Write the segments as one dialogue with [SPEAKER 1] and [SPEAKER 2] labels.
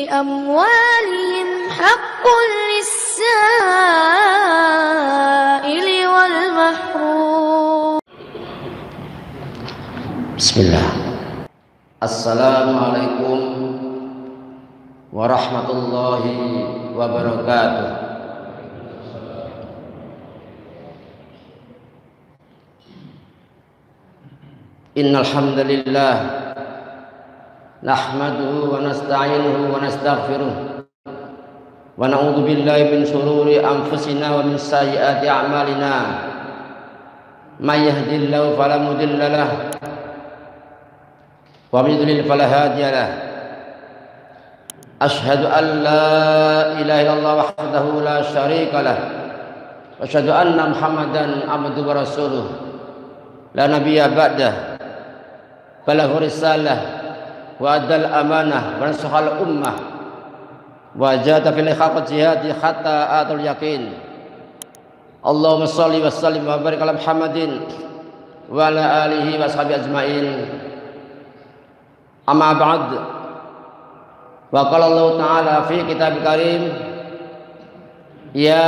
[SPEAKER 1] أموالهم حق للسائل والمحروم.
[SPEAKER 2] بسم الله. السلام عليكم ورحمة الله وبركاته. Innal hamdalillah nahmaduhu wa nasta'inuhu wa nastaghfiruh wa na'udzu billahi min shururi anfusina wa min sayyiati a'malina. May yahdihillahu fala mudilla lahu wa may yudlil fala hadiya lahu. Asyhadu an la ilaha illallah wahdahu la syarika lahu wa asyhadu anna Muhammadan abduhu wa rasuluh la nabiyya ba'dah. Balagha risalah wa adal amanah wa nasahal ummah wa jahada fil haqqi jihadi hatta atul yakin. Allahumma shalli wa sallim wa barik ala Muhammadin wa ala alihi wa sahbihi ajmain. Amma ba'd. Wa qala Allah ta'ala fi kitab karim, ya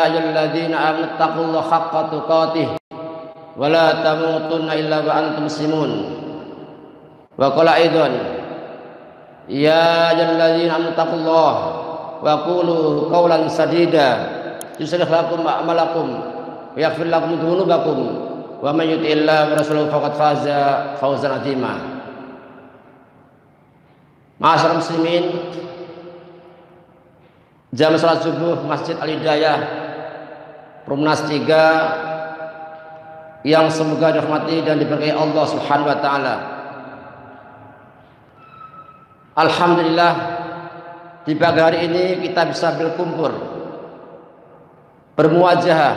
[SPEAKER 2] ayyuhalladzina amanu taqullaha haqqa tuqatih wa la tamutunna illa wa antum muslimun. Wa qala aidan, ya ayyuhalladzina amanu taqullaha wa qulu qawlan sadida yuslih lakum a'malakum wa yaghfir lakum dhunubakum wa may yuti'illaha wa rasulahu faqad faza fawzan 'azima. Ma'asyiral muslimin, jam salat subuh Masjid Al-Hidayah Perumnas 3 yang semoga dirahmati dan diberkahi Allah Subhanahu wa taala. Alhamdulillah, di pagi hari ini kita bisa berkumpul, bermuajahah,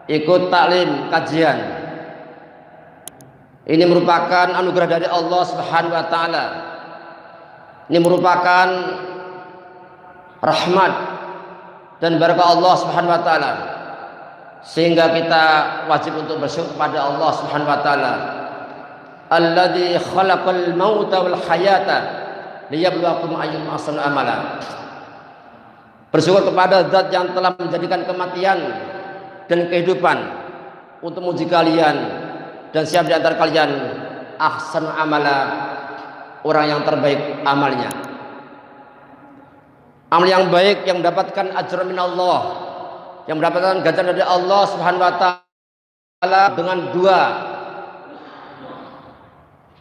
[SPEAKER 2] ikut taklim kajian. Ini merupakan anugerah dari Allah Subhanahu wa taala. Ini merupakan rahmat dan barakah Allah Subhanahu wa taala, sehingga kita wajib untuk bersyukur kepada Allah Subhanahu wa taala. Alladzi khalaqal mauta wal hayata liyabluwakum ayyukum ahsanu amala. Bersyukur kepada Zat yang telah menjadikan kematian dan kehidupan untuk menguji kalian, dan siapa di antara kalian ahsanu amala, orang yang terbaik amalnya. Amal yang baik yang mendapatkan ajr min Allah, yang mendapatkan ganjaran dari Allah Subhanahu wa taala dengan dua,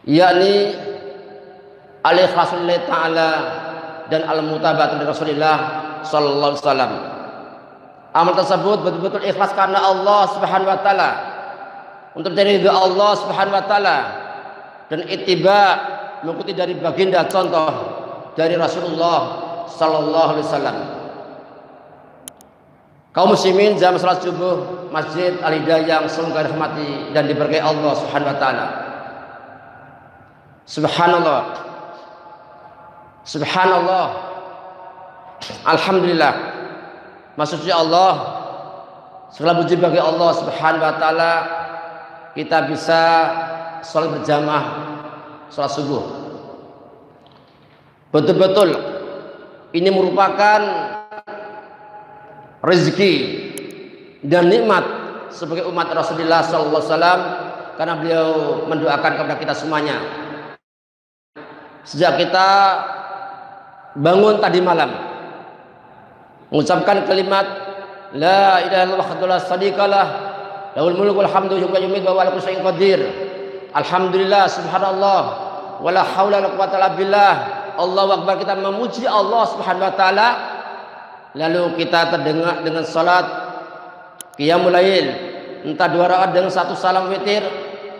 [SPEAKER 2] yakni al-ikhlasu lillahi ta'ala dan al-mutaba'atu li Rasulillah sallallahu alaihi wasallam. Amal tersebut betul-betul ikhlas karena Allah Subhanahu wa taala, untuk mencari ridha Allah Subhanahu wa taala, dan ittiba, mengikuti dari baginda contoh dari Rasulullah sallallahu alaihi wasallam. Kaum muslimin, jam salat subuh Masjid Al-Hidayah yang semoga dirahmati dan diberkahi Allah Subhanahu wa taala. Subhanallah, subhanallah, alhamdulillah, maksudnya Allah, segala puji bagi Allah Subhanahu wa taala, kita bisa sholat berjamaah, sholat subuh. Betul-betul ini merupakan rezeki dan nikmat sebagai umat Rasulullah sallallahu alaihi wasallam, karena beliau mendoakan kepada kita semuanya sejak kita bangun tadi malam, mengucapkan kalimat la ilaha illallah wahdahu la syarikalah lahul mulku wal hamdu wa yumiitu wa huwa ala kulli syai'in qadir. Alhamdulillah, subhanallah, wala haula wala quwwata illa billah. Allahu akbar. Kita memuji Allah Subhanahu wa taala, lalu kita terdengar dengan salat qiyamul lail, entah 2 rakaat dengan 1 salam witir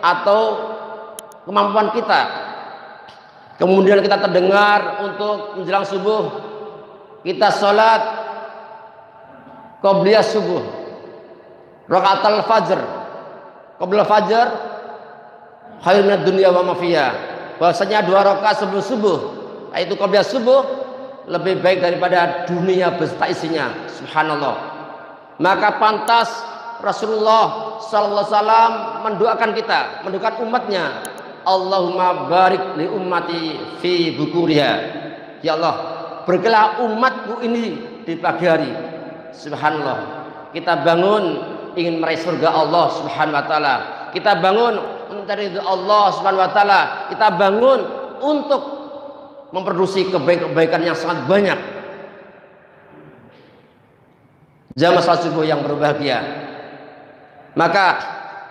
[SPEAKER 2] atau kemampuan kita. Kemudian kita terdengar untuk menjelang subuh, kita salat qabliyah subuh, rakaatul fajr, qabla fajr khairun minad dunya wa ma fiha. Bahwasanya 2 rakaat sebelum subuh, yaitu qabliyah subuh, lebih baik daripada dunia beserta isinya. Subhanallah. Maka pantas Rasulullah sallallahu alaihi wasallam mendoakan kita, mendoakan umatnya, Allahumma barik li ummati fi bukuriha, Ya Allah, berkahlah umatku ini di pagi hari. Subhanallah, kita bangun ingin meraih surga Allah Subhanahu wa taala. Kita bangun mencari ridho Allah Subhanahu wa taala. Kita bangun untuk memproduksi kebaikan yang sangat banyak. Jamaah salat subuh yang berbahagia. Maka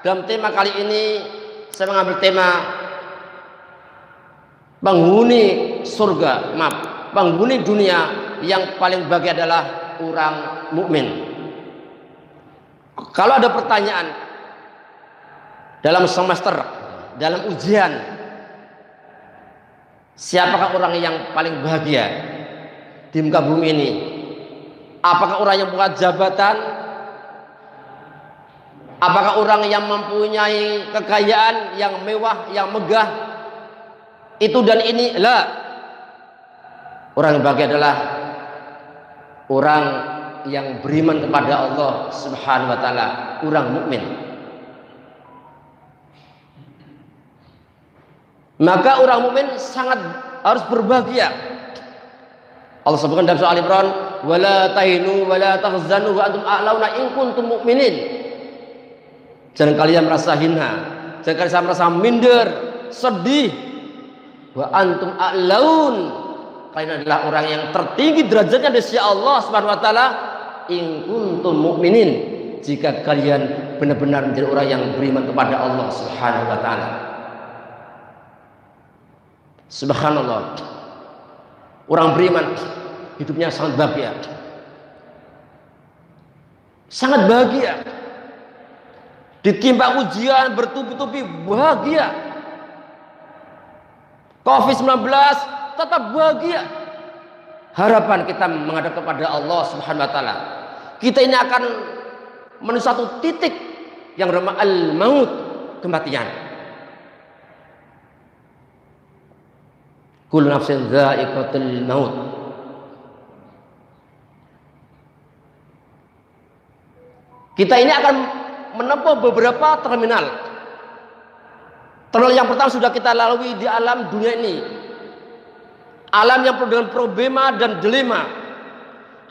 [SPEAKER 2] dalam tema kali ini saya mengambil tema penghuni surga, penghuni dunia yang paling bahagia adalah orang mukmin. Kalau ada pertanyaan dalam semester, dalam ujian, siapakah orang yang paling bahagia di muka bumi ini? Apakah orang yang punya jabatan? Apakah orang yang mempunyai kekayaan yang mewah, yang megah? Itu dan ini lah. Orang yang bahagia adalah orang yang beriman kepada Allah Subhanahu wa taala, orang mukmin. Maka orang mukmin sangat harus berbahagia. Allah sebutkan dalam surah Al-Imran, "Wala tahinu wala tahzanu wa antum a'launa in kuntum mu'minin." Jangan kalian merasa hina, jangan kalian merasa minder, sedih. Wa antum a'laun, kalian adalah orang yang tertinggi derajatnya di sisi Allah Subhanahu wa taala in kuntum mu'minin, jika kalian benar-benar menjadi orang yang beriman kepada Allah Subhanahu wa taala. Subhanallah. Orang beriman hidupnya sangat bahagia. Sangat bahagia. Ditimpa ujian bertubi-tubi bahagia. Covid-19 tetap bahagia. Harapan kita menghadap kepada Allah Subhanahu wa taala. Kita ini akan menuju satu titik yang bernama al-maut, kematian. Kullu nafsin dha'iqatul maut. Kita ini akan menempuh beberapa terminal. Terminal yang pertama sudah kita lalui di alam dunia ini. Alam yang penuh dengan problema dan dilema.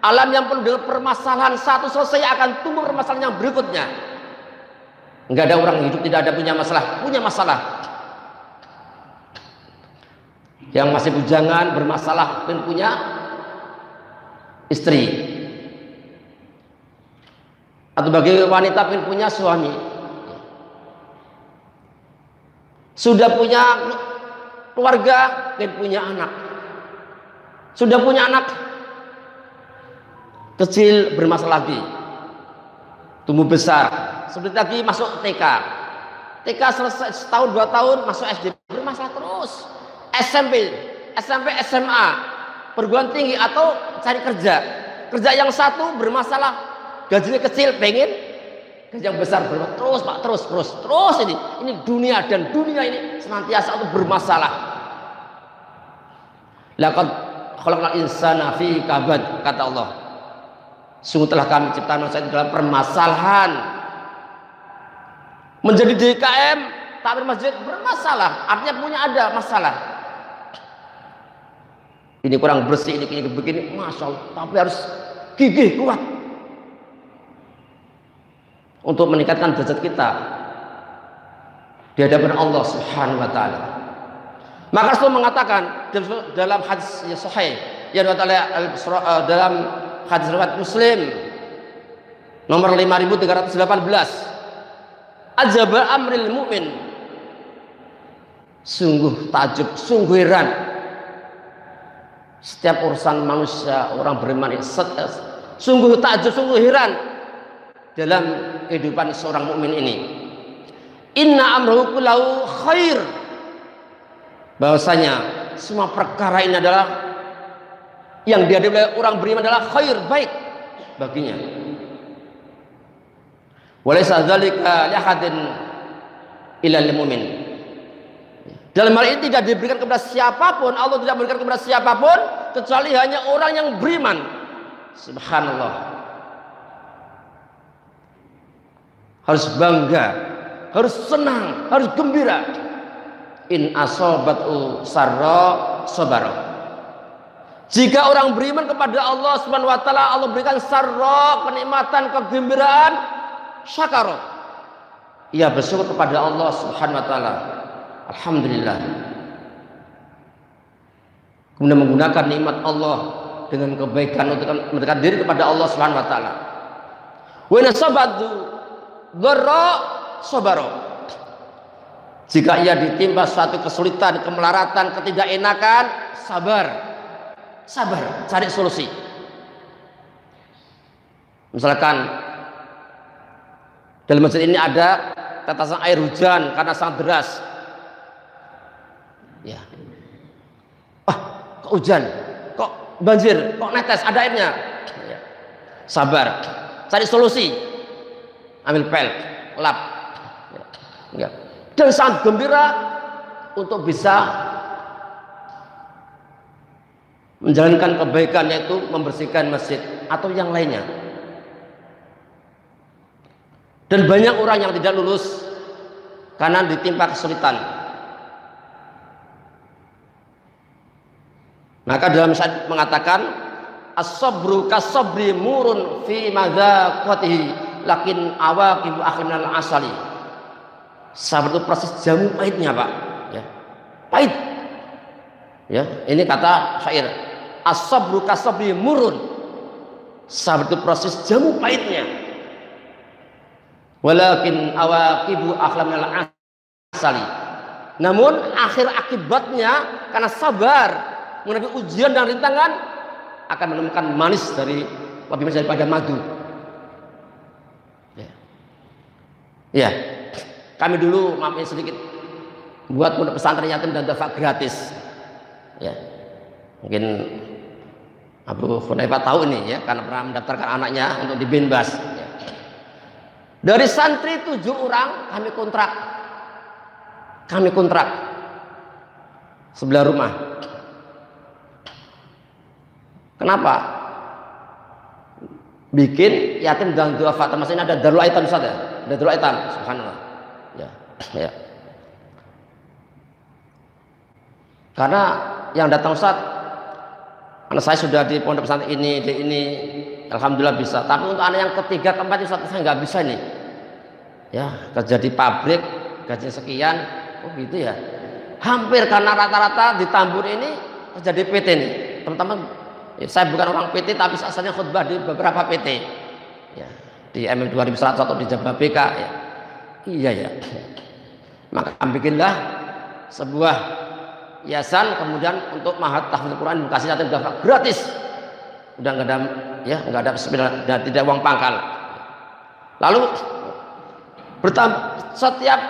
[SPEAKER 2] Alam yang penuh dengan permasalahan, satu selesai akan tumbuh permasalahan yang berikutnya. Enggak ada orang hidup tidak ada punya masalah. Yang masih bujangan bermasalah dan punya istri, atau bagi wanita yang punya suami, sudah punya keluarga dan punya anak, sudah punya anak kecil bermasalah lagi, tumbuh besar, sebentar lagi masuk TK selesai setahun 2 tahun masuk SD bermasalah terus. SMP, SMA, perguruan tinggi atau cari kerja. Kerja yang satu bermasalah, gajinya kecil, pengen gaji yang besar, terus Pak, terus ini dunia, dan dunia ini senantiasa untuk bermasalah. Laqad khalaqnal insana fi kabad, kata Allah. Sungguh telah kami ciptakan manusia dalam permasalahan. Menjadi DKM, takmir masjid bermasalah, artinya punya ada masalah. Ini kurang bersih, ini begini, masya Allah. Tapi harus gigih, kuat untuk meningkatkan derajat kita di hadapan Allah Subhanahu wa taala. Maka Rasul mengatakan dalam hadis yang sahih yang dalam hadis riwayat Muslim nomor 5318, ajaba amril mu'min, sungguh takjub, sungguh heran setiap urusan manusia orang beriman ini, sungguh takjub, sungguh heran dalam kehidupan seorang mukmin ini. Inna amrahu kullahu khair, bahwasanya semua perkara ini adalah yang dihadapi oleh orang beriman adalah khair, baik baginya. Walaysa dzalika li ahadin illa lil mu'min. Dalam hal ini tidak diberikan kepada siapapun, Allah tidak memberikan kepada siapapun kecuali hanya orang yang beriman. Subhanallah. Harus bangga, harus senang, harus gembira. In asobatu sarra sabara. Jika orang beriman kepada Allah Subhanahu wa taala, Allah berikan sarra, kenikmatan, kegembiraan, syakara. Ia bersyukur kepada Allah Subhanahu wa taala. Alhamdulillah. Kemudian menggunakan nikmat Allah dengan kebaikan untuk mendekatkan diri kepada Allah Subhanahu wa taala. Wa nasabatu dharra sabara. Jika ia ditimpa suatu kesulitan, kemelaratan, ketidakenakan, sabar. Sabar, cari solusi. Misalkan dalam masjid ini ada tetesan air hujan karena sangat deras. Ya. Kok hujan? Kok banjir? Kok netes? Ada airnya? Ya. Sabar, cari solusi. Ambil pel, lap. Ya. Dan sangat gembira untuk bisa menjalankan kebaikan, yaitu membersihkan masjid atau yang lainnya. Dan banyak orang yang tidak lulus karena ditimpa kesulitan. Maka dalam syaitan mengatakan as-sabru kas-sabri murun fi madzaqatihi lakin awaqibu akhrinal asali. Sabar itu proses jamu pahitnya, Pak. Ya. Pahit. Ya, ini kata syair. As-sabru kas-sabri murun. Sabar itu proses jamu pahitnya. Walakin awaqibu akhrinal asali. Namun akhir akibatnya karena sabar menghadapi ujian dan rintangan akan menemukan manis lebih manis daripada madu. Ya, kami dulu maafin sedikit buat pondok pesantren yatim dan duafa gratis. Ya, mungkin Abu Hunaifah tahu ini ya, karena pernah mendaftarkan anaknya untuk di Binbas. Ya. Dari santri 7 orang kami kontrak sebelah rumah. Kenapa? Bikin yatim dan duafa, termasuk ini ada Darul Aitam, Ustaz ya? Ada Darul Aitam, subhanallah. Ya, ya. Karena yang datang Ustaz, anak saya sudah di pondok pesantren ini, alhamdulillah bisa. Tapi untuk anak yang ketiga, keempat Ustaz, saya nggak bisa ini. Ya, kerja di pabrik, gaji sekian, oh gitu ya. Hampir karena rata-rata di Tambun ini kerja di PT nih, teman-teman. Ya, saya bukan orang PT tapi asalnya khutbah di beberapa PT. Ya, di MM 2100 atau di Jababeka ya. Iya ya. Maka bikinlah sebuah yayasan kemudian untuk mahat tahfidz Quran dikasih yatim duafa gratis. Udah enggak ada ya, enggak ada bismillah dan tidak uang pangkal. Lalu setiap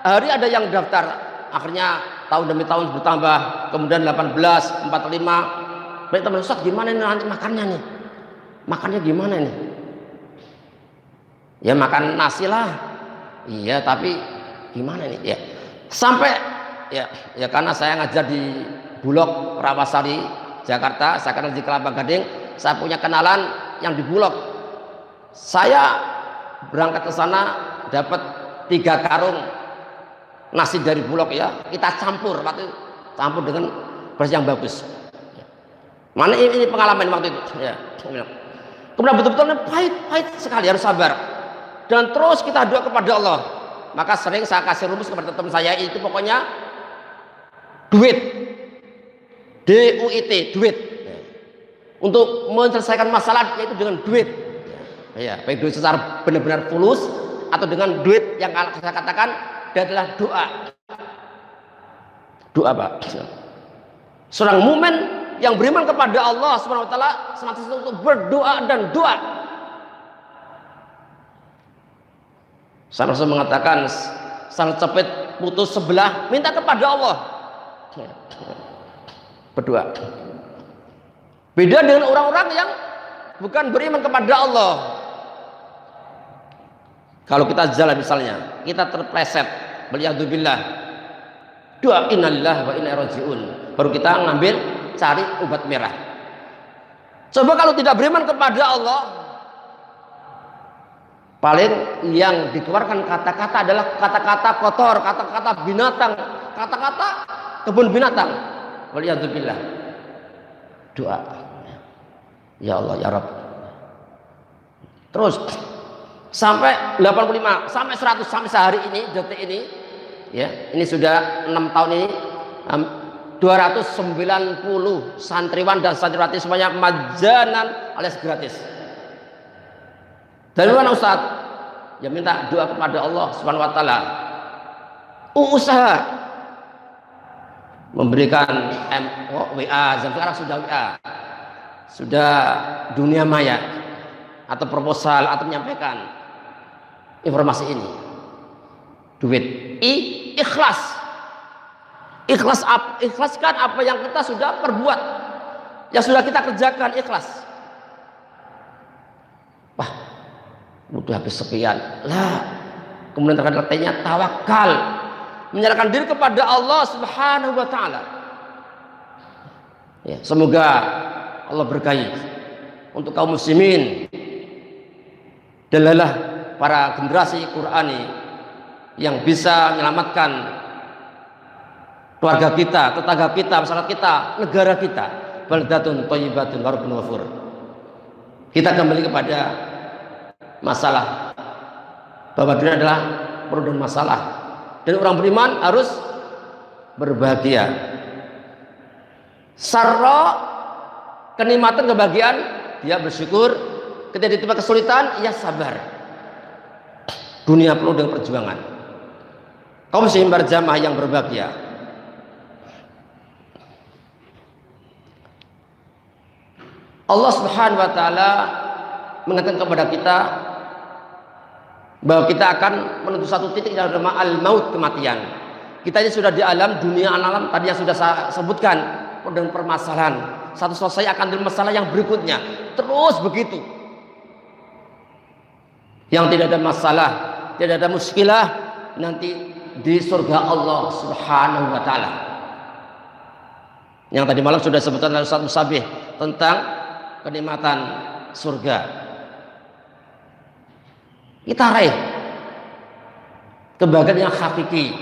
[SPEAKER 2] hari ada yang daftar. Akhirnya tahun demi tahun bertambah. Kemudian 18, 45. Baik teman Ustaz, gimana nih nanti makannya nih? Makannya gimana nih? Ya makan nasi lah. Iya, tapi gimana nih? Ya. Sampai ya karena saya ngajar di Bulog Rawasari Jakarta, saya kenal di Kelapa Gading, saya punya kenalan yang di Bulog. Saya berangkat ke sana dapat 3 karung nasi dari Bulog ya. Kita campur dengan beras yang bagus. Mana ini pengalaman waktu itu ya. Kemudian betul-betul pahit sekali, harus sabar dan terus kita doa kepada Allah. Maka sering saya kasih rumus kepada teman saya, itu pokoknya duit, DUIT, duit untuk menyelesaikan masalah, yaitu dengan duit ya, baik duit secara benar-benar fulus atau dengan duit yang saya katakan dia adalah doa Pak. Seorang mukmin yang beriman kepada Allah Subhanahu wa taala senantiasa untuk berdoa dan doa. Saya Rasul mengatakan sang cepet putus sebelah minta kepada Allah. Berdoa. Beda dengan orang-orang yang bukan beriman kepada Allah. Kalau kita jalan misalnya, kita terpleset, waliyadzubillah. Doa innalillahi wa inna ilaihi rajiun. Baru kita ngambil cari obat merah. Coba kalau tidak beriman kepada Allah, paling yang dikeluarkan kata-kata adalah kata-kata kotor, kata-kata binatang, kata-kata kebun binatang. Waliyadzubillah. doa. Ya Allah, ya Rabb. Terus sampai 85, sampai 100, sampai sehari ini, detik ini, ya, ini sudah 6 tahun ini, 290 santriwan dan santriwati semuanya majanan alias gratis. Dari mana Ustaz? Ya minta doa kepada Allah Subhanahu wa taala. Usaha memberikan WA, sekarang sudah WA. Sudah dunia maya atau proposal atau menyampaikan informasi ini. Duit ikhlas. Ikhlaskan apa yang kita sudah perbuat, yang sudah kita kerjakan, ikhlas. Wah, udah habis sekian lah, kemudian terkadang tawakal, menyerahkan diri kepada Allah Subhanahu wa taala. Ya, semoga Allah berkahi untuk kaum muslimin dan lelah para generasi Qurani yang bisa menyelamatkan keluarga kita, tetangga kita, masyarakat kita, negara kita. Baldatun thayyibatun wa rabbun ghafur. Kita kembali kepada masalah bahwa dunia adalah penuh dengan masalah, dan orang beriman harus berbahagia. Sarra, kenikmatan, kebahagiaan, dia bersyukur. Ketika ditimpa kesulitan, ia sabar. Dunia penuh dengan perjuangan. Kaum muslimin berjamaah yang berbahagia. Allah Subhanahu wa taala mengatakan kepada kita bahwa kita akan menuju satu titik dalam nama al-maut, kematian. Kita ini sudah di alam dunia alam tadi yang sudah saya sebutkan dengan permasalahan. Satu selesai akan ada masalah yang berikutnya. Terus begitu. Yang tidak ada masalah, tidak ada muskilah nanti di surga Allah Subhanahu wa taala. Yang tadi malam sudah sebutkan dalam satu sabih tentang kenikmatan surga. Kita raih kebahagiaan yang hakiki.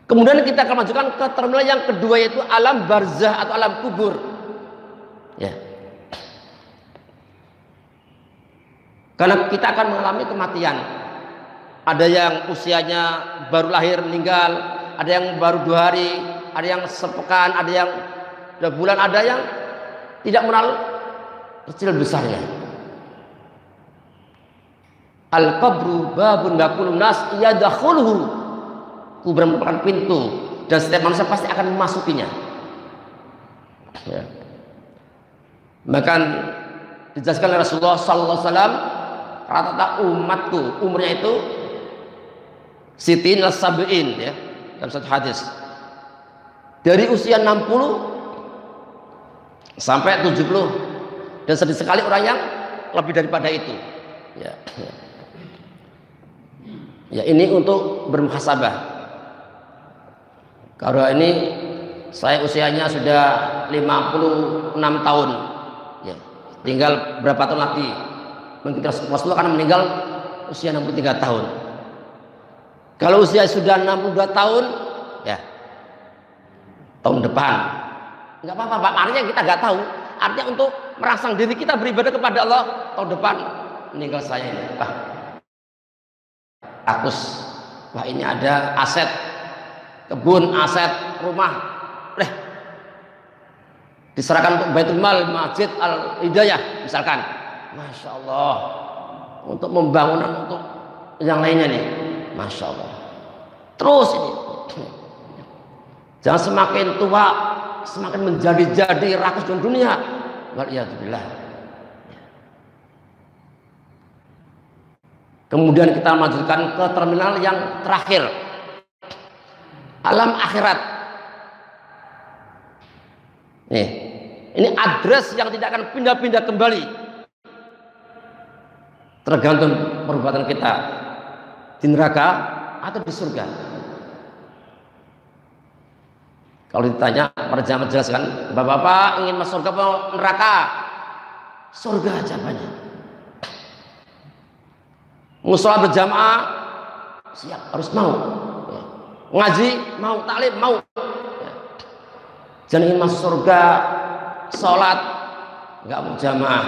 [SPEAKER 2] Kemudian kita akan masukkan ke terminal yang kedua, yaitu alam barzah atau alam kubur. Ya. Karena kita akan mengalami kematian. Ada yang usianya baru lahir meninggal, ada yang baru 2 hari, ada yang sepekan, ada yang 2 bulan, ada yang tidak mengenal kecil besarnya. Al-qabru babun bakulun nas yadkhuluhu. Kuburan merupakan pintu dan setiap manusia pasti akan memasukinya. Ya. Bahkan dijelaskan oleh Rasulullah sallallahu alaihi wasallam, rata-rata umatku umurnya itu sitin las-sab'in, ya, dalam satu hadis. Dari usia 60 sampai 70, dan sedikit sekali orang yang lebih daripada itu. Ya, ya. Ya, ini untuk bermuhasabah. Karena ini saya usianya sudah 56 tahun. Ya, tinggal berapa tahun lagi? Mungkin Rasulullah akan meninggal usia 63 tahun. Kalau usia sudah 62 tahun, ya tahun depan. Enggak apa-apa, Pak. Artinya kita nggak tahu. Artinya untuk merangsang diri kita beribadah kepada Allah, tahun depan meninggal saya ini. Akus, wah ini ada aset kebun, aset rumah, diserahkan untuk Baitul Mal Masjid Al Hidayah misalkan, masya Allah, untuk pembangunan untuk yang lainnya nih, masya Allah. Terus ini, jangan semakin tua semakin menjadi rakus dengan dunia. Waliyadzubillah. Kemudian kita lanjutkan ke terminal yang terakhir, alam akhirat. Nih, ini address yang tidak akan pindah-pindah kembali. Tergantung perbuatan kita di neraka atau di surga. Kalau ditanya, para jamaah jelaskan, Bapak-bapak ingin masuk surga atau neraka? Surga jawabannya. Musola berjamaah siap, harus mau. Ngaji mau, taklim mau. Jangan ingin masuk surga, sholat nggak mau jamaah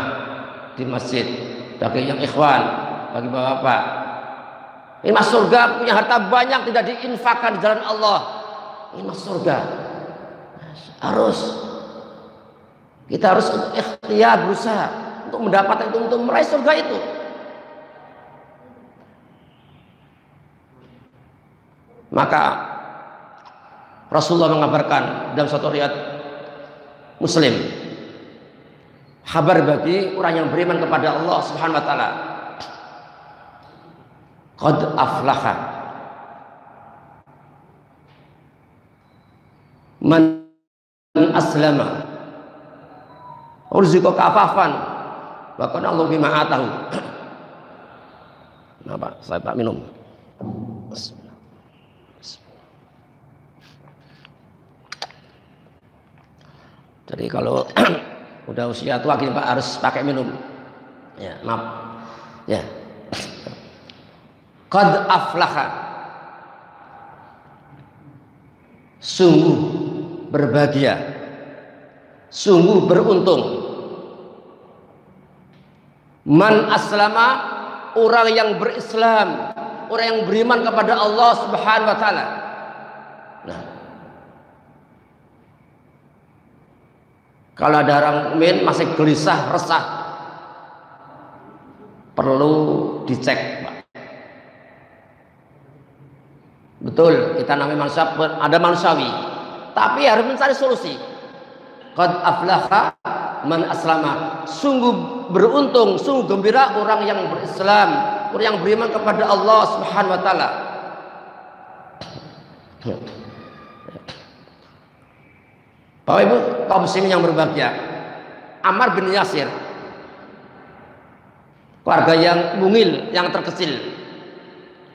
[SPEAKER 2] di masjid. Bagi yang ikhwan, bagi bapak-bapak, ingin masuk surga, punya harta banyak tidak diinfakkan di jalan Allah. Ingin masuk surga, kita harus ikhtiar, berusaha untuk mendapatkan itu, untuk meraih surga itu. Maka Rasulullah mengabarkan dalam suatu riwayat Muslim, kabar bagi orang yang beriman kepada Allah Subhanahu wa taala, qad aflaha man aslama urziqa kafafan wa kana Allah bima atahu. Nah, Pak, saya tak minum. Jadi kalau udah usia tua gini Pak harus pakai minum. Ya, maaf. Ya. Qad aflaha. Sungguh berbahagia. Sungguh beruntung. Man aslama, orang yang berislam, orang yang beriman kepada Allah Subhanahu wa taala. Nah, kalau ada orang mukmin masih gelisah, resah, perlu dicek, Pak. Betul, kita namanya manusia, ada manusiawi, tapi harus mencari solusi. Qad aflaha man aslama. Sungguh beruntung, sungguh gembira orang yang berislam, orang yang beriman kepada Allah Subhanahu wa taala. Bapak Ibu kaum muslimin yang berbahagia, Ammar bin Yasir, keluarga yang mungil, yang terkecil.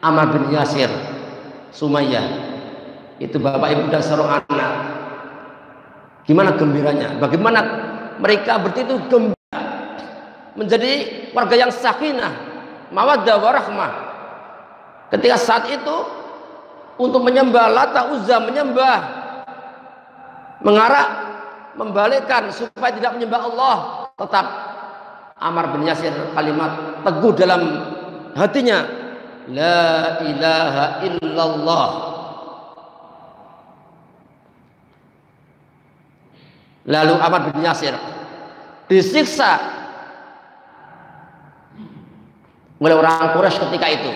[SPEAKER 2] Ammar bin Yasir, Sumayyah, itu bapak ibu dan seorang anak. Gimana gembiranya? Bagaimana mereka bertitu gembira menjadi warga yang sakinah, mawaddah warahmah. Ketika saat itu untuk menyembah Lata Uzza, menyembah, mengarah, membalikkan supaya tidak menyembah Allah, tetap Ammar bin Yasir kalimat teguh dalam hatinya, la ilaha illallah. Lalu Ammar bin Yasir disiksa oleh orang Quraisy ketika itu,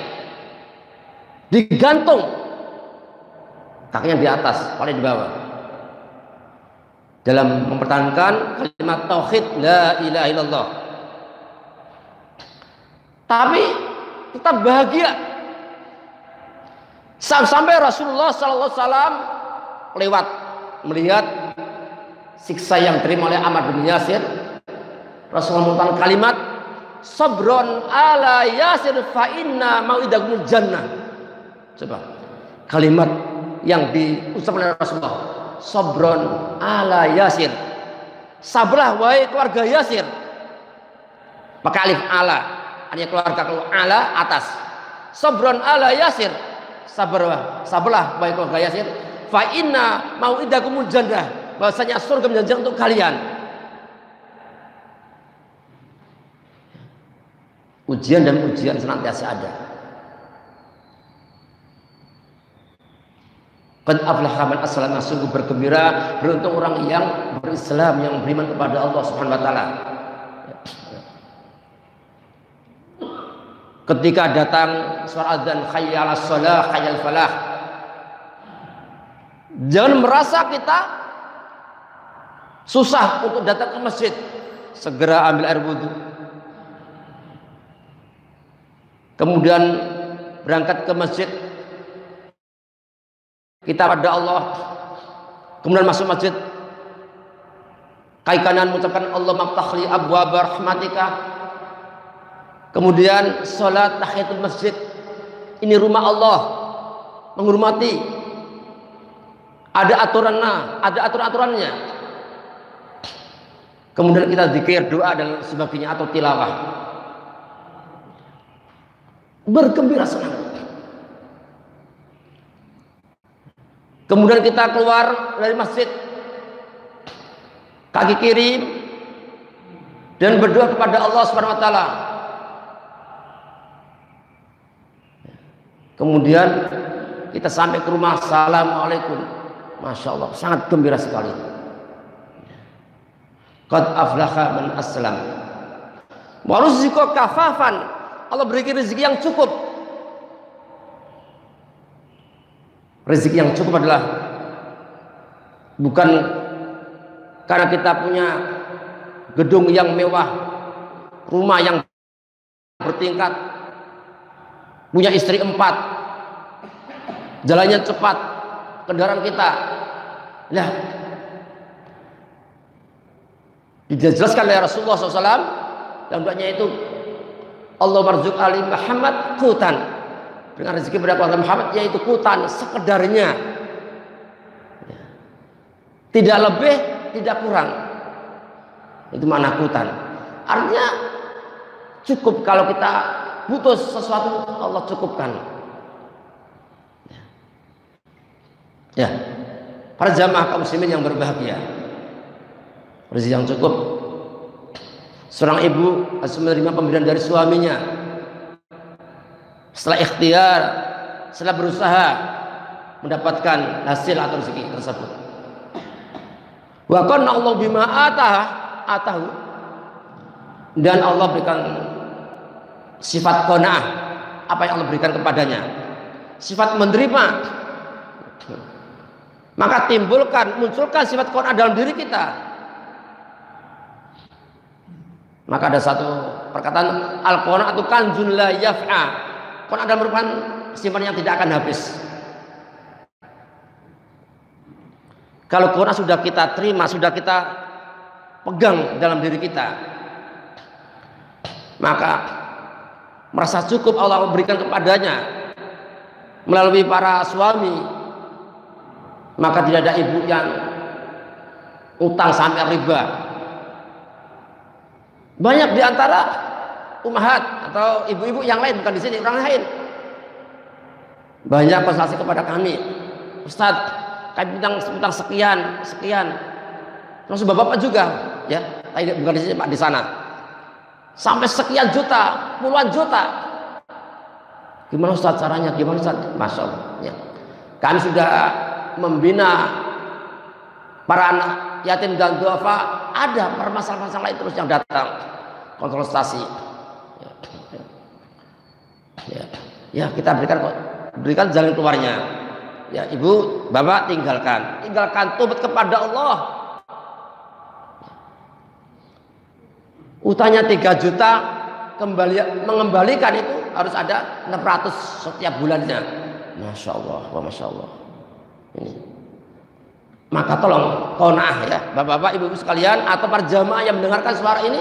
[SPEAKER 2] digantung, kakinya di atas, kepala di bawah, dalam mempertahankan kalimat tauhid la ilaha illallah. Tapi tetap bahagia sampai Rasulullah SAW lewat melihat siksa yang terima oleh Ammar bin Yasir. Rasulullah mengatakan kalimat sabron ala Yasir fa inna mau'idakumul jannah. Coba kalimat yang diucapkan oleh Rasulullah, sabron ala Yasir, sabarlah wahai keluarga Yasir. Pakai alif ala, artinya keluarga, kalau ala atas. Sabron ala Yasir, sabarlah wahai keluarga Yasir, fa inna mau'idakumul jannah, bahwasanya surga menjanjikan untuk kalian. Ujian dan ujian senantiasa ada. Qad aflaha man aslama, sungguh bergembira, beruntung orang yang berislam, yang beriman kepada Allah Subhanahu wa taala. Ketika datang suara azan hayya 'alas shalah, hayya 'alal falah, jangan merasa kita susah untuk datang ke masjid. Segera ambil air wudhu, kemudian berangkat ke masjid, kita pada Allah, kemudian masuk masjid, kaki kanan mengucapkan Allah maftahli abwaab rahmatika, kemudian sholat tahiyatul masjid. Ini rumah Allah, menghormati, ada aturan-aturannya. Kemudian kita zikir, doa dan sebagainya atau tilawah, bergembira senang. Kemudian kita keluar dari masjid, kaki kiri, dan berdoa kepada Allah Subhanahu wa taala. Kemudian kita sampai ke rumah, assalamualaikum. Masya Allah, sangat gembira sekali. Qad aflaha man aslam. Wa rizqa kafafan. Allah berikan rezeki yang cukup. Rezeki yang cukup adalah bukan karena kita punya gedung yang mewah, rumah yang bertingkat, punya istri 4, jalannya cepat, kendaraan kita. Nah, dijelaskan oleh Rasulullah SAW dalam doanya itu, Allah marzuq ali Muhammad kutan, dengan rezeki pada keluarga Muhammad yaitu kutan, sekedarnya, tidak lebih tidak kurang. Itu makna kutan. Artinya cukup, kalau kita butuh sesuatu Allah cukupkan. Ya, para jamaah kaum muslimin yang berbahagia, rezeki yang cukup. Seorang ibu harus menerima pemberian dari suaminya setelah ikhtiar, setelah berusaha mendapatkan hasil atau rezeki tersebut. Wa qanna Allah bima atahu, dan Allah berikan sifat qanaah, apa yang Allah berikan kepadanya, sifat menerima. Maka munculkan sifat qanaah dalam diri kita. Maka ada satu perkataan, al-qanaatu kanzun la yaf'a. Qanaah adalah merupakan simpanan yang tidak akan habis. Kalau qanaah sudah kita terima, sudah kita pegang dalam diri kita, maka merasa cukup Allah memberikan kepadanya melalui para suami. Maka tidak ada ibu yang utang sampai riba. Banyak di antara umahat atau ibu-ibu yang lain, bukan di sini, orang lain, banyak konsultasi kepada kami, Ustaz, kami bintang sekian, terus bapak juga, ya, bukan di sini Pak, di sana, sampai sekian juta, puluhan juta. Gimana Ustaz caranya? Gimana Ustaz? Masya Allah, ya. Kami sudah membina para anak yatim dan duafa. Ada permasalahan lain terus yang datang konsultasi. Ya, kita berikan jalan keluarnya. Ya, ibu, bapak tinggalkan tobat kepada Allah. Utangnya 3 juta, mengembalikan itu harus ada 600 setiap bulannya. Masya Allah, masya Allah. Ini. Maka tolong qanaah, ya, bapak-bapak, ibu-ibu sekalian, atau para jamaah yang mendengarkan suara ini,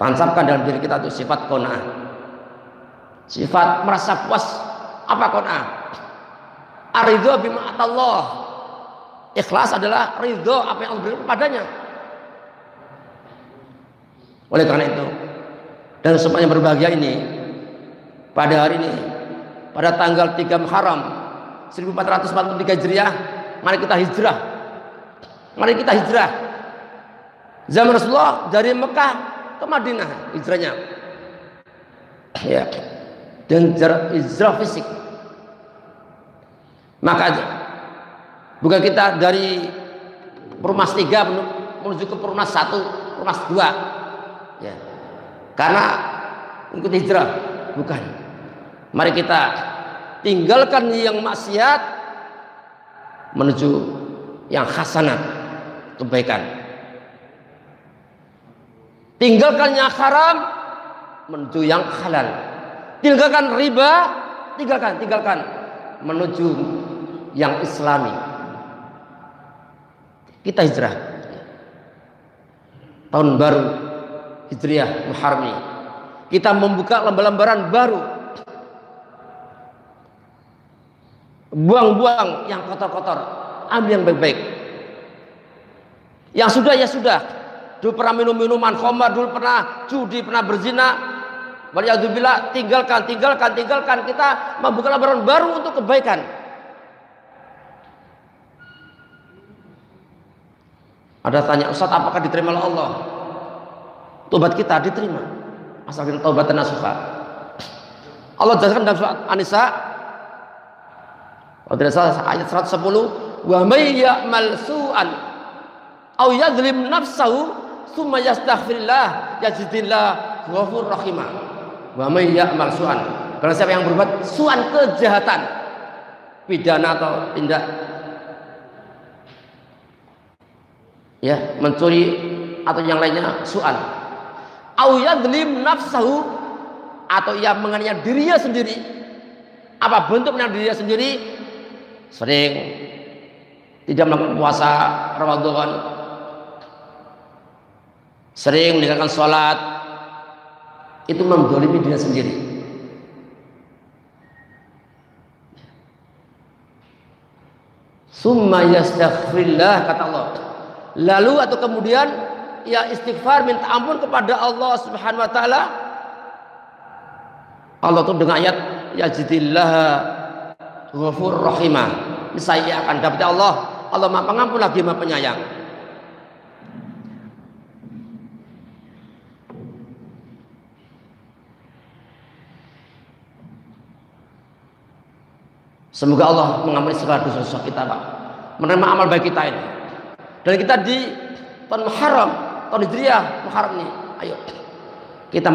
[SPEAKER 2] tancapkan dalam diri kita itu sifat qanaah, sifat merasa puas. Apa qanaah? Aridho bima atallah. Ikhlas adalah ridho apa yang Allah berikan kepadanya. Oleh karena itu, dan semuanya berbahagia ini, pada hari ini, pada tanggal 3 Muharram 1443 Hijriah, mari kita hijrah. Mari kita hijrah. Zaman Rasulullah dari Mekah ke Madinah hijrahnya. Ya. Dan hijrah fisik. Maka bukan kita dari Perumnas 3 menuju ke Perumnas 1, Perumnas 2. Ya. Karena ikut hijrah, bukan. Mari kita tinggalkan yang maksiat menuju yang hasanat, kebaikan. Tinggalkan yang haram menuju yang halal. Tinggalkan riba, tinggalkan menuju yang islami. Kita hijrah. Tahun baru Hijriah Muharram ini, kita membuka lembaran baru. Buang-buang yang kotor-kotor, ambil yang baik-baik. Yang sudah ya sudah. Dulu pernah minum minuman khamar, dulu pernah judi, pernah berzina. Waliyadzubillah, tinggalkan. Kita membuka lembaran baru untuk kebaikan. Ada tanya, Ustaz, apakah diterima oleh Allah? Tobat kita diterima asal kita taubat dan nasuha. Allah jelaskan dalam surat An-Nisa ayat 110, wa may ya'mal su'an aw yadhlim nafsahu tsumma yastaghfirullah yajidillah ghafurur rahim. Wa may ya'mal su'an, barang siapa yang berbuat su'an, kejahatan, pidana atau tindak ya, mencuri atau yang lainnya, su'an, au yadlim nafsahu, atau ia menganiaya dirinya sendiri. Apa bentuk menganiaya dirinya sendiri? Sering tidak melakukan puasa Ramadan, sering meninggalkan sholat, itu menzalimi dirinya sendiri. Summa yastaghfirullah, kata Allah, lalu atau kemudian ia istighfar, minta ampun kepada Allah Subhanahu wa taala. Allah tuh dengan ayat yajidillah ghafurur rahimah, saya akan dapat Allah Maha Pengampun lagi Maha Penyayang. Semoga Allah mengampuni segala dosa-dosa kita, Pak, menerima amal baik kita ini. Dan kita di tahun Muharram, tahun Hijriah Muharram ini, ayo kita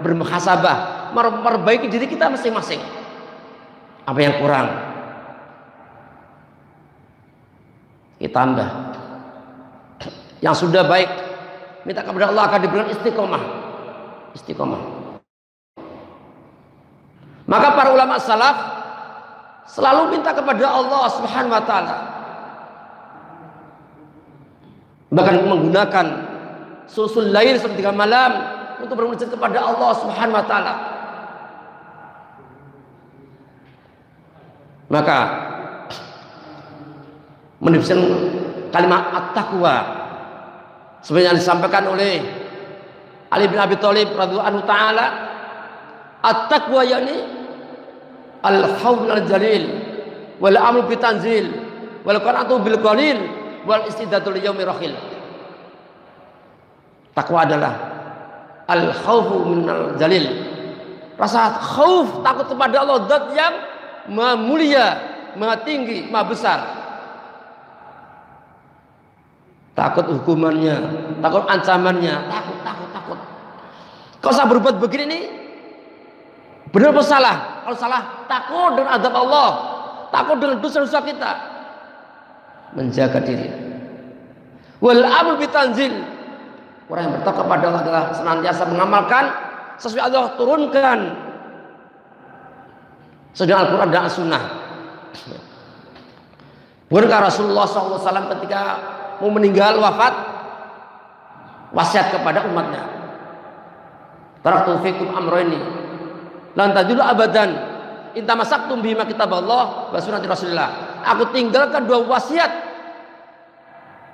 [SPEAKER 2] bermuhasabah, memperbaiki diri kita masing-masing. Apa yang kurang kita tambah. Yang sudah baik, minta kepada Allah akan diberikan istiqomah. Maka para ulama salaf selalu minta kepada Allah Subhanahu wa taala, bahkan menggunakan sulusul lail, sepertiga malam, untuk bermunajat kepada Allah Subhanahu wa taala. Maka mendefinisikan kalimat at-taqwa sebenarnya disampaikan oleh Ali bin Abi Thalib radhiyallahu anhu taala, at-taqwa yakni al-khawf min al-jalil wal amru bi tanzil wal qana'atu bil qalil wal istidatu li yaumir rahil. Takwa adalah al-khawfu minal jalil, rasa khauf, takut kepada Allah, zat yang maha mulia, maha tinggi, maha besar. Takut hukumannya, takut ancamannya, takut. Kalau saya berbuat begini nih, benar apa salah? Kalau salah, takut dengan azab Allah, takut dengan dosa-dosa kita, menjaga diri. Wal amru bitanzil, orang yang bertakwa kepada Allah adalah senantiasa mengamalkan sesuai Allah turunkan, sedang Al-Quran dan As-Sunnah. Bukankah Rasulullah SAW ketika mau meninggal wafat, wasiat kepada umatnya, taraktu fikum amroini lan tadillu abadan in tamassaktum bima kitaballah wa sunnati Rasulillah. Aku tinggalkan dua wasiat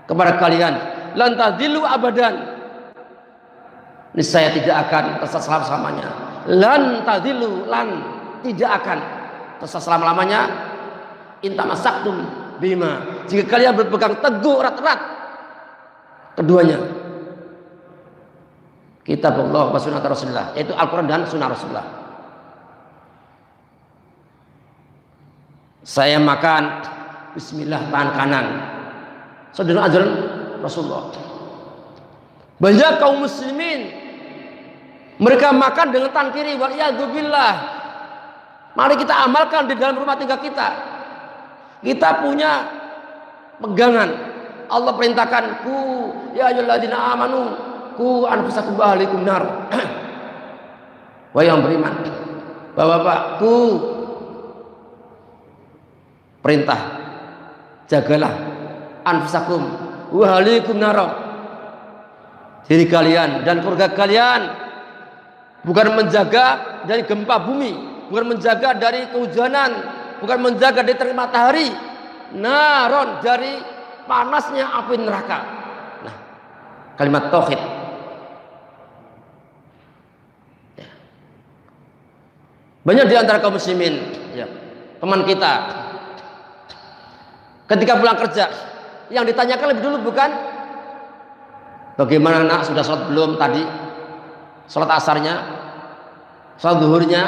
[SPEAKER 2] kepada kalian, lan tadillu abadan, niscaya tidak akan tersesat selama-lamanya. Lan tadillu, lan tidak akan tersesat selama-lamanya, in tamassaktum bima, jika kalian berpegang teguh erat-erat keduanya, kitab Allah wa sunnah Rasulullah, yaitu Al-Quran dan sunnah Rasulullah. Saya makan bismillah tangan kanan, saudara ajaran Rasulullah. Banyak kaum muslimin mereka makan dengan tangan kiri, waliyadzubillah. Mari kita amalkan di dalam rumah tangga kita. Kita punya pegangan. Allah perintahkan, ku ya ayyuhalladzina amanu ku anfusakum wa ahlikum nar. Wahai yang beriman, Bapak-bapak, ku perintah, jagalah anfusakum wa ahlikum nar, diri kalian dan keluarga kalian, bukan menjaga dari gempa bumi, bukan menjaga dari kehujanan, bukan menjaga dari terik matahari, naron, dari panasnya api neraka. Nah, kalimat tauhid. Banyak di antara kaum muslimin, ya, teman kita, ketika pulang kerja, yang ditanyakan lebih dulu bukan Bagaimana nak, sudah sholat belum tadi? Sholat asarnya, sholat zuhurnya,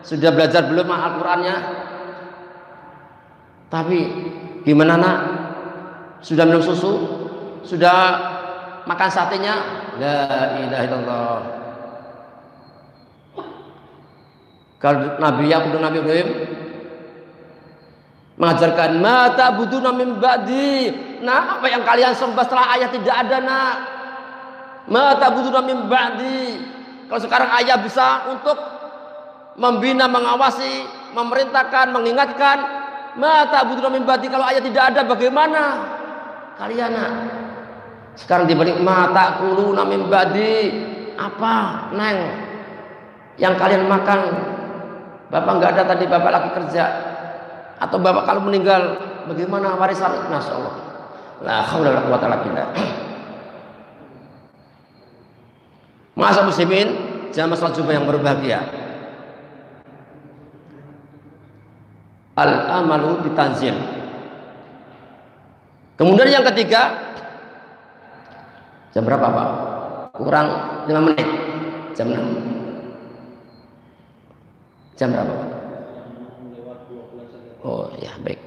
[SPEAKER 2] sudah belajar belum Al-Qur'annya? Tapi gimana nak? Sudah minum susu? Sudah makan satenya? La ilaha illallah. Kalau Nabi Yakub dan Nabi Ibrahim mengajarkan mata buduna min ba'di. Nah, apa yang kalian sembah setelah ayah tidak ada, nak? Mata buduna min ba'di. Kalau sekarang ayah bisa untuk membina, mengawasi, memerintahkan, mengingatkan, mata buduna min ba'di. Kalau ayah tidak ada, bagaimana kalian, nak? Sekarang dibalik mata kuluna min ba'di. Apa, Neng, yang kalian makan? Bapak nggak ada tadi, bapak lagi kerja. Atau bapak kalau meninggal, bagaimana warisan? Masya Allah. La haula wala quwwata illa billah. Masa muslimin, jamaah salat Jumat yang berbahagia. Al-amalu bitanzil. Kemudian yang ketiga, jam berapa Pak? Kurang 5 menit. Jam 6. Jam berapa Pak? Oh ya, baik.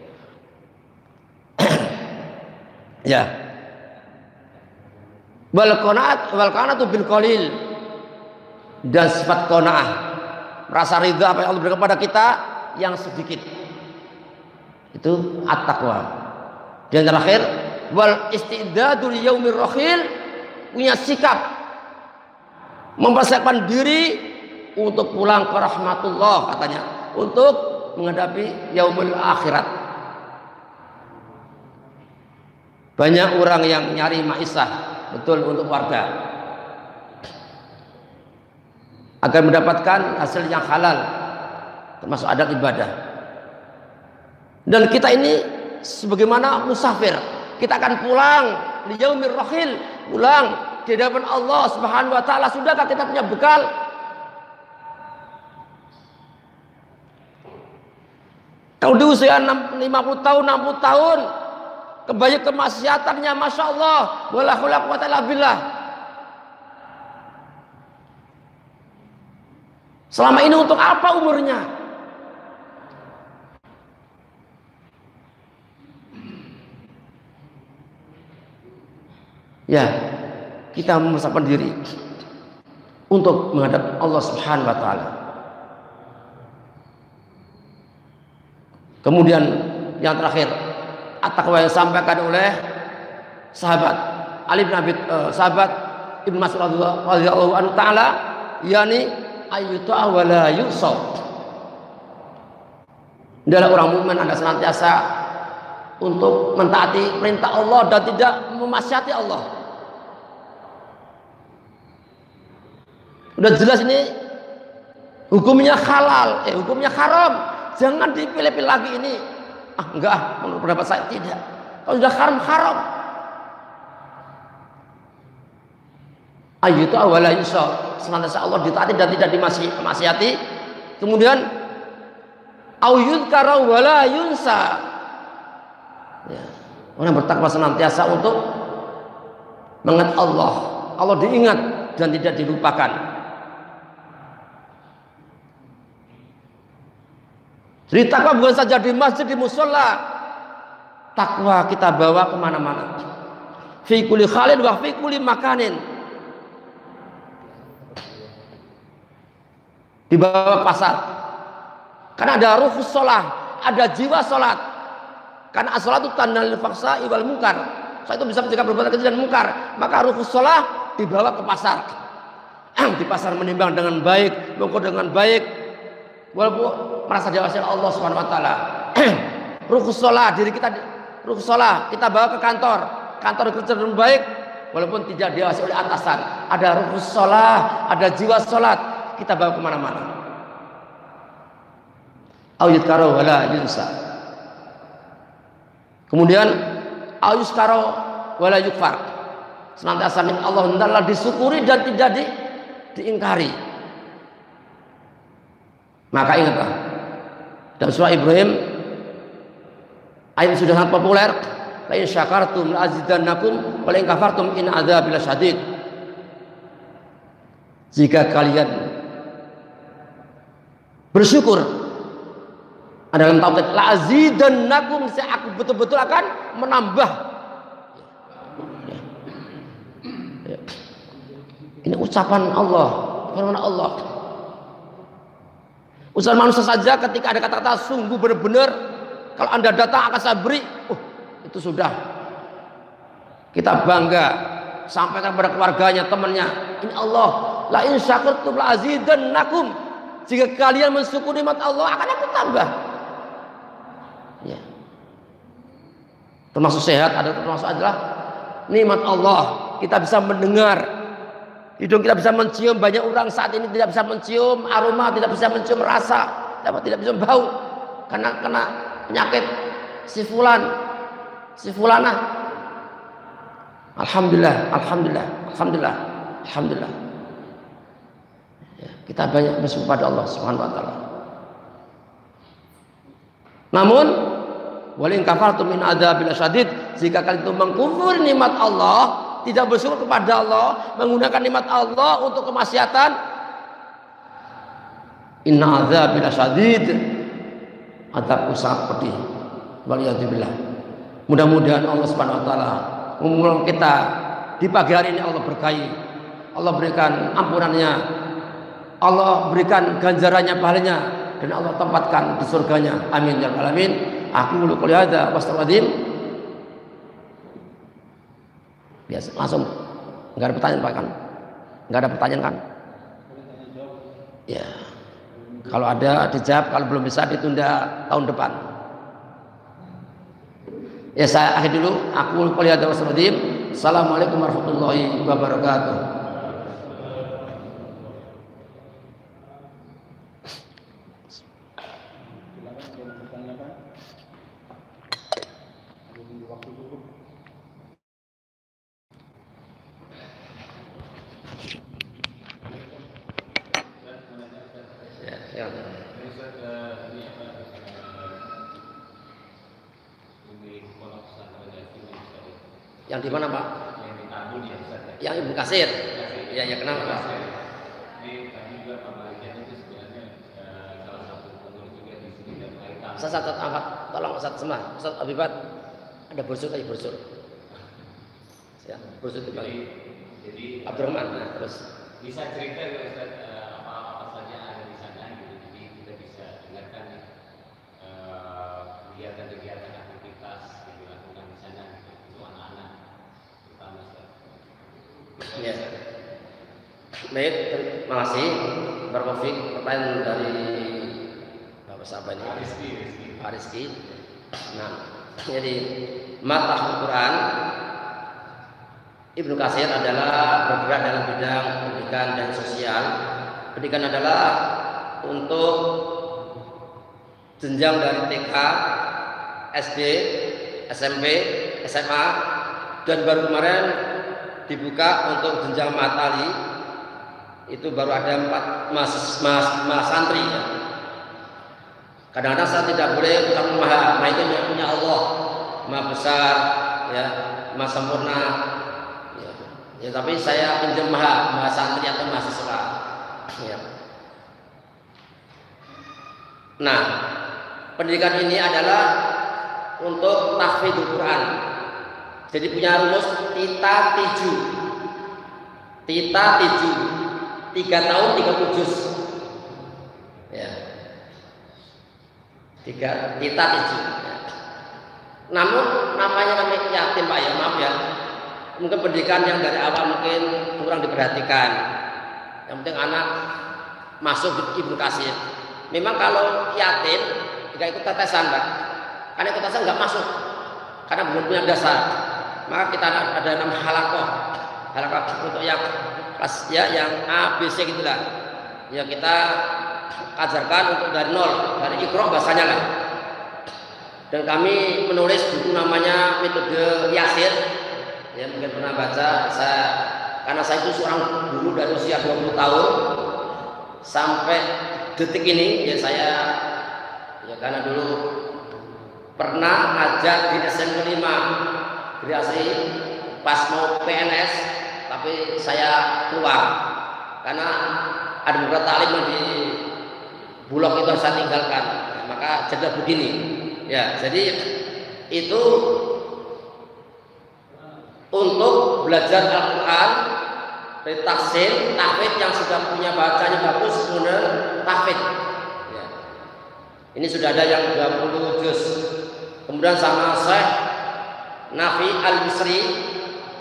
[SPEAKER 2] Ya. Wal qanaatu bil qalil. Dan sifat qanaah, merasa ridha apa yang Allah berikan kepada kita yang sedikit. Itu at-taqwa. Dan terakhir, wal istidadu li yaumir rakhil, punya sikap mempersiapkan diri untuk pulang ke rahmatullah, katanya, untuk menghadapi yaumul akhirat. Banyak orang yang nyari maisah, betul, untuk warga agar mendapatkan hasil yang halal, termasuk adat ibadah. Dan kita ini sebagaimana musafir, kita akan pulang di yaumir rakhil, pulang di hadapan Allah Subhanahu wa taala. Sudahkah kita punya bekal? Kalau di usia 50 tahun, 60 tahun, kebanyakan kemaksiatannya, Masya Allah, wala haula wala quwwata illa billah. Selama ini untuk apa umurnya? Ya, kita mempersiapkan diri untuk menghadap Allah Subhanahu wa taala. Kemudian yang terakhir, at-taqwa yang disampaikan oleh sahabat Ali bin Abi sahabat Ibnu Mas'ud radhiyallahu anhu taala, yakni ayyuta wa la yusab. Adalah orang mukmin Anda senantiasa untuk mentaati perintah Allah dan tidak memaksiati Allah. Udah jelas ini hukumnya halal, hukumnya haram. Jangan dipilih-pilih lagi ini. Enggak, menurut pendapat saya tidak. Kalau sudah haram, haram. Ayyutu awala yusab, senantiasa Allah ditaati dan tidak dimaksiati. Kemudian ayyudkara wala yunsa. Ya. Orang bertakwa senantiasa untuk mengingat Allah. Allah diingat dan tidak dilupakan. Jadi takwa bukan saja di masjid, di musola. Takwa kita bawa kemana-mana. Fi kulli khalin wa fi kulli makanin. Dibawa ke pasar. Karena ada ruh sholat, ada jiwa sholat. Karena as-sholat itu tandal faksa iwal mungkar. Sholat itu bisa mencegah perbuatan keji dan mungkar. Maka ruh sholat dibawa ke pasar. Di pasar menimbang dengan baik, mengukur dengan baik. Walaupun merasa dewasa Allah Subhanahu wa taala. Rukhus shalah, diri kita rukhus shalah, kita bawa ke kantor kerja dengan baik walaupun tidak diawasi oleh atasan. Ada rukhus shalah, ada jiwa salat, kita bawa kemana mana. Ayyud karo wala yunsa. Kemudian ayus karo wala yukfar. Senantiasa nikmat Allah hendaklah disyukuri dan tidak diingkari. Maka ingatlah, dalam surah Ibrahim ayat sudah sangat populer, la in syakartum la azidannakum wa la in kafartum in adzabi lasyadid. Jika kalian bersyukur dalam tauhid, la azidannakum, saya aku betul-betul akan menambah. Ini ucapan Allah, firman Allah. Ucapan manusia saja ketika ada kata-kata sungguh benar-benar, kalau Anda datang akan saya beri, itu sudah kita bangga, sampaikan kepada keluarganya, temannya. Ini Allah, la in syakartum la azidannakum. Jika kalian mensyukuri nikmat Allah, akan aku tambah. Ya. Termasuk sehat, termasuk adalah nikmat Allah. Kita bisa mendengar, hidung kita bisa mencium. Banyak orang saat ini tidak bisa mencium aroma, tidak bisa mencium rasa, tidak bisa bau karena kena penyakit si fulan, si fulana. Alhamdulillah, alhamdulillah, alhamdulillah, alhamdulillah. Ya, kita banyak bersyukur pada Allah Subhanahu wa taala. Namun walin kafartum min adzabil syadid, jika kalian itu mengkufur nikmat Allah, tidak bersyukur kepada Allah, menggunakan nikmat Allah untuk kemaksiatan, inna adzabil syadid, azabku sangat pedih. Waliyadzubillah. Mudah-mudahan Allah Subhanahu wa taala mengulang kita di pagi hari ini. Allah berkahi, Allah berikan ampunannya, Allah berikan ganjarannya, pahalanya, dan Allah tempatkan di surganya. Amin ya rabbal alamin. Aku qouli hadza wastaghfirullahaladzim. Biasa langsung, nggak ada pertanyaan Pak kan? Nggak ada pertanyaan kan? Ya, kalau ada dijawab, kalau belum bisa ditunda tahun depan. Ya, saya akhir dulu. Aku qouli hadza wastaghfirullahaladzim. Assalamualaikum warahmatullahi wabarakatuh. Yang di mana Pak? Yang di Tambun ya Ustaz. Yang Ibu Kasir. Ya, ya kenapa Pak? Ini tadi juga pembalikannya itu sebenarnya salah satu pengurus juga di sini dan kaitan. Ustaz angkat, tolong Ustaz Semah, Ustaz Abibat. Ada brosur tadi brosur. Ya, brosur kembali. Jadi Abdurrahman, nah, terus bisa cerita ya Ustaz apa saja ada di sana gitu. Jadi kita bisa dengarkan kegiatan-kegiatan aktivitas yang dilakukan di sana gitu. Itu anak-anak terutama Ustaz. Ya. Baik, terima kasih. Berkofik pertanyaan dari Bapak sahabat ini. Pak Rizky. Nah, jadi mata Al-Quran Ibnu Katsir adalah bergerak dalam bidang pendidikan dan sosial. Pendidikan adalah untuk jenjang dari TK, SD, SMP, SMA, dan baru kemarin dibuka untuk jenjang matali. Itu baru ada 4 mas santri. Kadang-kadang saya tidak boleh ucapkan maha itu punya Allah, maha besar, ya, maha sempurna. Ya, tapi saya pinjam maha santri atau mahasiswa. Ya. Nah, pendidikan ini adalah untuk tahfidzul Quran. Jadi punya rumus tita tiju. Tita tiju. 3 tahun 30 juz. Ya. Tita tiju. Ya. Namun namanya yatim Pak ya, maaf ya. Mungkin pendidikan yang dari awal mungkin kurang diperhatikan. Yang penting anak masuk Ibnu Katsir. Memang kalau yatim tidak ikut tetesan Pak, karena ikut tetesan nggak masuk karena belum punya dasar. Maka kita ada 6 halakoh untuk yang kelas ya yang A, B, C gitulah. Ya kita ajarkan untuk dari nol, dari Iqra bahasanya lah. Dan kami menulis buku namanya metode Yasir. Ya mungkin pernah baca. Karena saya itu seorang guru dari usia 20 tahun sampai detik ini ya saya ya karena dulu pernah ngajar di SMP 5 Gerasi pas mau PNS, tapi saya keluar karena ada beberapa taklim yang di Bulog itu saya tinggalkan. Nah, maka jadi begini ya, jadi itu untuk belajar Al-Quran dari tafsir, tahfidz yang sudah punya bacanya bagus, kemudian tahfidz ya. Ini sudah ada yang 20 juz. Kemudian sama Syekh Nafi Al-Misri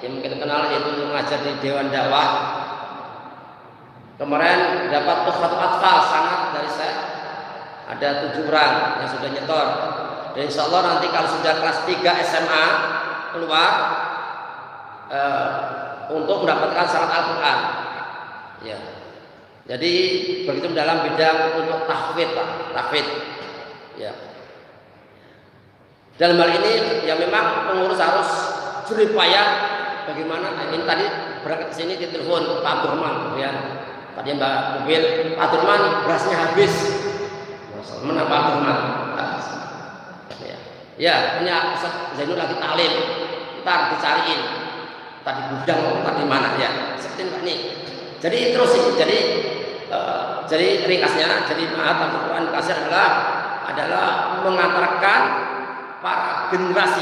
[SPEAKER 2] yang mungkin kenal, yaitu mengajar di Dewan Dakwah. Kemarin dapat Tuhfatul Atfal sangat dari saya, ada 7 orang yang sudah nyetor. Dan insya Allah nanti kalau sudah kelas 3 SMA keluar untuk mendapatkan syarat Al-Quran ya. Jadi begitu dalam bidang untuk tahfidz ya. Dalam hal ini ya memang pengurus harus jerih payah bagaimana. Ini tadi berangkat ke sini ditelepon Pak Abdurrahman ya. Tadi Mbak mobil Pak Abdurrahman berasnya habis. Mana Pak Abdurrahman? Ya, ini Ustaz Zainul lagi taklim. Ntar dicariin. Tadi gudang, tadi mana ya? Seperti Pak ini. Jadi terus ini. Jadi ringkasnya, jadi Al-Quran Kasir adalah mengantarkan para generasi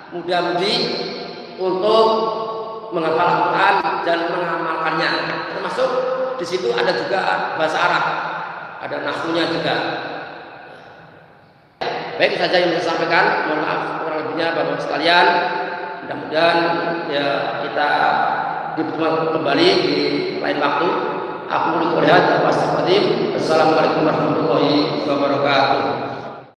[SPEAKER 2] muda-mudi untuk menghafal Al-Quran dan mengamalkannya. Termasuk di situ ada juga bahasa Arab, ada nahwunya juga. Baik, saja yang saya sampaikan. Mohon maaf kurang lebihnya Bapak sekalian. Mudah-mudahan ya kita dipertemukan kembali di lain waktu. Aku mulai terlihat. Wassalamualaikum warahmatullahi wabarakatuh.